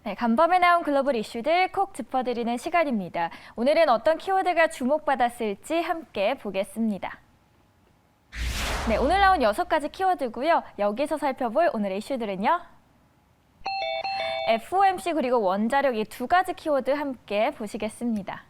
네, 간밤에 나온 글로벌 이슈들 콕 짚어드리는 시간입니다. 오늘은 어떤 키워드가 주목받았을지 함께 보겠습니다. 네, 오늘 나온 6가지 키워드고요. 여기서 살펴볼 오늘의 이슈들은요. FOMC 그리고 원자력 이 2가지 키워드 함께 보시겠습니다.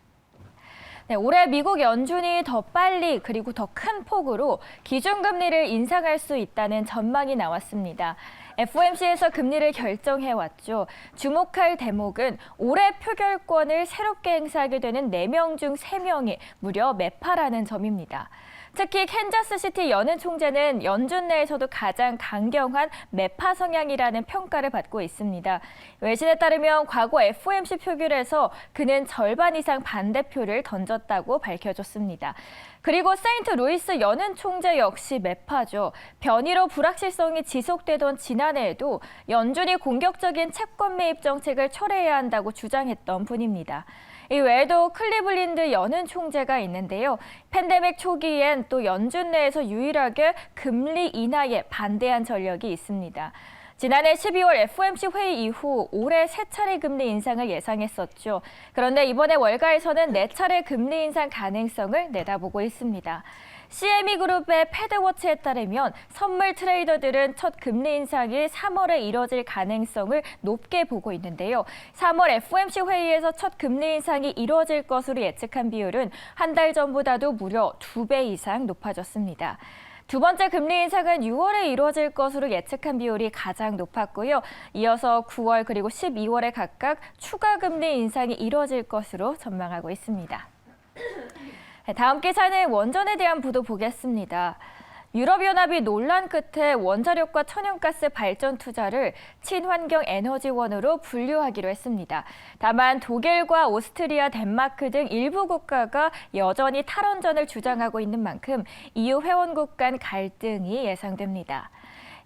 네, 올해 미국 연준이 더 빨리 그리고 더 큰 폭으로 기준금리를 인상할 수 있다는 전망이 나왔습니다. FOMC에서 금리를 결정해왔죠. 주목할 대목은 올해 표결권을 새롭게 행사하게 되는 4명 중 3명이 무려 매파라는 점입니다. 특히 캔자스시티 여는 총재는 연준 내에서도 가장 강경한 매파 성향이라는 평가를 받고 있습니다. 외신에 따르면 과거 FOMC 표결에서 그는 절반 이상 반대표를 던졌다고 밝혀졌습니다. 그리고 세인트루이스 여는 총재 역시 매파죠. 변이로 불확실성이 지속되던 지난해에도 연준이 공격적인 채권 매입 정책을 철회해야 한다고 주장했던 분입니다. 이 외에도 클리블랜드 여는 총재가 있는데요. 팬데믹 초기엔 또 연준 내에서 유일하게 금리 인하에 반대한 전력이 있습니다. 지난해 12월 FOMC 회의 이후 올해 3차례 금리 인상을 예상했었죠. 그런데 이번에 월가에서는 4차례 금리 인상 가능성을 내다보고 있습니다. CME 그룹의 패드워치에 따르면 선물 트레이더들은 첫 금리 인상이 3월에 이뤄질 가능성을 높게 보고 있는데요. 3월 FOMC 회의에서 첫 금리 인상이 이뤄질 것으로 예측한 비율은 한 달 전보다도 무려 2배 이상 높아졌습니다. 두 번째 금리 인상은 6월에 이루어질 것으로 예측한 비율이 가장 높았고요. 이어서 9월 그리고 12월에 각각 추가 금리 인상이 이루어질 것으로 전망하고 있습니다. 다음 기사는 원전에 대한 보도 보겠습니다. 유럽연합이 논란 끝에 원자력과 천연가스 발전 투자를 친환경 에너지원으로 분류하기로 했습니다. 다만 독일과 오스트리아, 덴마크 등 일부 국가가 여전히 탈원전을 주장하고 있는 만큼 EU 회원국 간 갈등이 예상됩니다.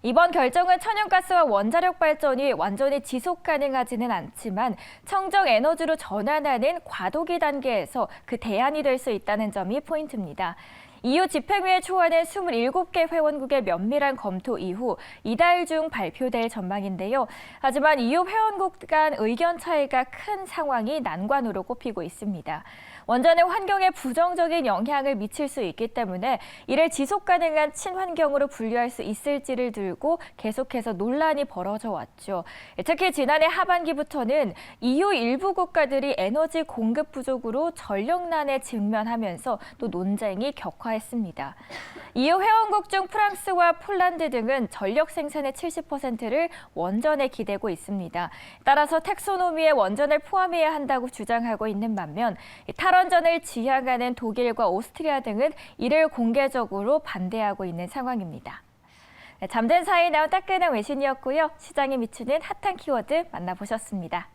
이번 결정은 천연가스와 원자력 발전이 완전히 지속 가능하지는 않지만 청정 에너지로 전환하는 과도기 단계에서 그 대안이 될 수 있다는 점이 포인트입니다. EU 집행위에 초안은 27개 회원국의 면밀한 검토 이후 이달 중 발표될 전망인데요. 하지만 EU 회원국 간 의견 차이가 큰 상황이 난관으로 꼽히고 있습니다. 원전의 환경에 부정적인 영향을 미칠 수 있기 때문에 이를 지속 가능한 친환경으로 분류할 수 있을지를 두고 계속해서 논란이 벌어져 왔죠. 특히 지난해 하반기부터는 EU 일부 국가들이 에너지 공급 부족으로 전력난에 직면하면서 또 논쟁이 격화했습니다. EU 회원국 중 프랑스와 폴란드 등은 전력 생산의 70%를 원전에 기대고 있습니다. 따라서 텍소노미에 원전을 포함해야 한다고 주장하고 있는 반면 탈원전을 지향하는 독일과 오스트리아 등은 이를 공개적으로 반대하고 있는 상황입니다. 잠든 사이에 나온 따끈한 외신이었고요. 시장에 미치는 핫한 키워드 만나보셨습니다.